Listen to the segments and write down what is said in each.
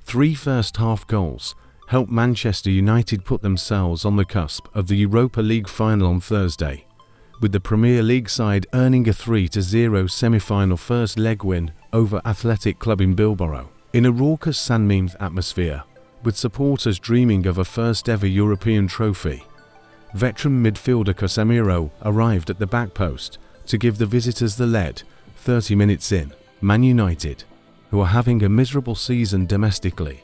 3 first-half goals helped Manchester United put themselves on the cusp of the Europa League final on Thursday, with the Premier League side earning a 3-0 semi-final first leg win over Athletic Club in Bilbao, in a raucous San Mamés atmosphere, with supporters dreaming of a first-ever European trophy. Veteran midfielder Casemiro arrived at the back post to give the visitors the lead 30 minutes in. Man United, who are having a miserable season domestically,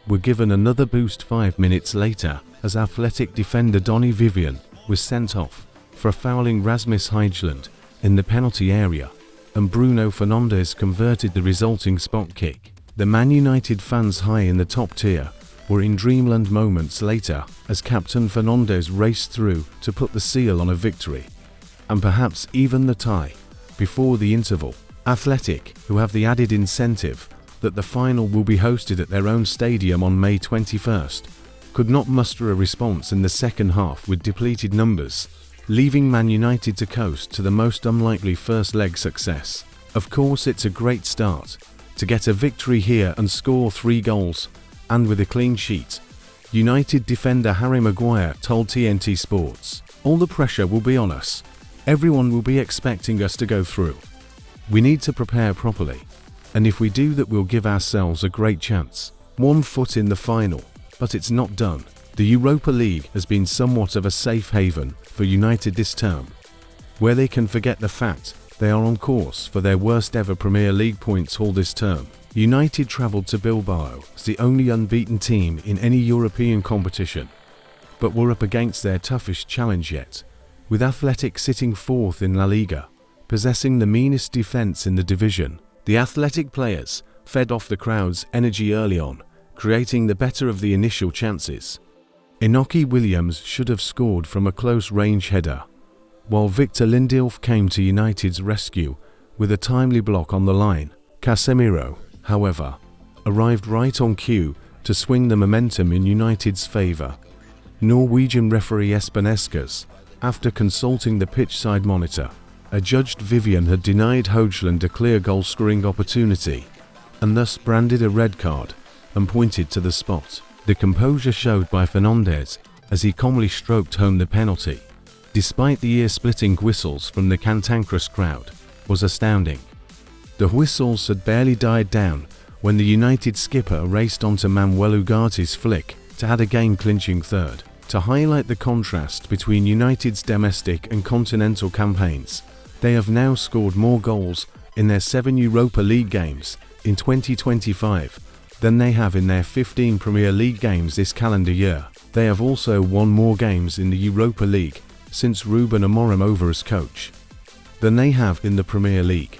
were given another boost 5 minutes later as Athletic defender Donny Vivian was sent off for fouling Rasmus Højlund in the penalty area, and Bruno Fernandes converted the resulting spot kick. The Man United fans high in the top tier were in dreamland moments later as Captain Fernandes raced through to put the seal on a victory, and perhaps even the tie, before the interval. Athletic, who have the added incentive that the final will be hosted at their own stadium on May 21st, could not muster a response in the second half with depleted numbers, leaving Man United to coast to the most unlikely first leg success. Of course, it's a great start to get a victory here and score 3 goals, and with a clean sheet, United defender Harry Maguire told TNT Sports, "All the pressure will be on us. Everyone will be expecting us to go through. We need to prepare properly, and if we do that, we'll give ourselves a great chance." 1 foot in the final, but it's not done. The Europa League has been somewhat of a safe haven for United this term, where they can forget the fact they are on course for their worst ever Premier League points haul this term. United travelled to Bilbao as the only unbeaten team in any European competition, but were up against their toughest challenge yet, with Athletic sitting 4th in La Liga, possessing the meanest defence in the division. The Athletic players fed off the crowd's energy early on, creating the better of the initial chances. Inaki Williams should have scored from a close-range header, while Victor Lindelof came to United's rescue with a timely block on the line. Casemiro, however, arrived right on cue to swing the momentum in United's favour. Norwegian referee Espen Eskers, after consulting the pitch-side monitor, adjudged Vivian had denied Højlund a clear goal-scoring opportunity, and thus branded a red card and pointed to the spot. The composure showed by Fernandes as he calmly stroked home the penalty, despite the ear-splitting whistles from the cantankerous crowd, was astounding. The whistles had barely died down when the United skipper raced onto Manuel Ugarte's flick to add a game-clinching third. To highlight the contrast between United's domestic and continental campaigns, they have now scored more goals in their 7 Europa League games in 2025 than they have in their 15 Premier League games this calendar year. They have also won more games in the Europa League since Ruben Amorim over as coach than they have in the Premier League.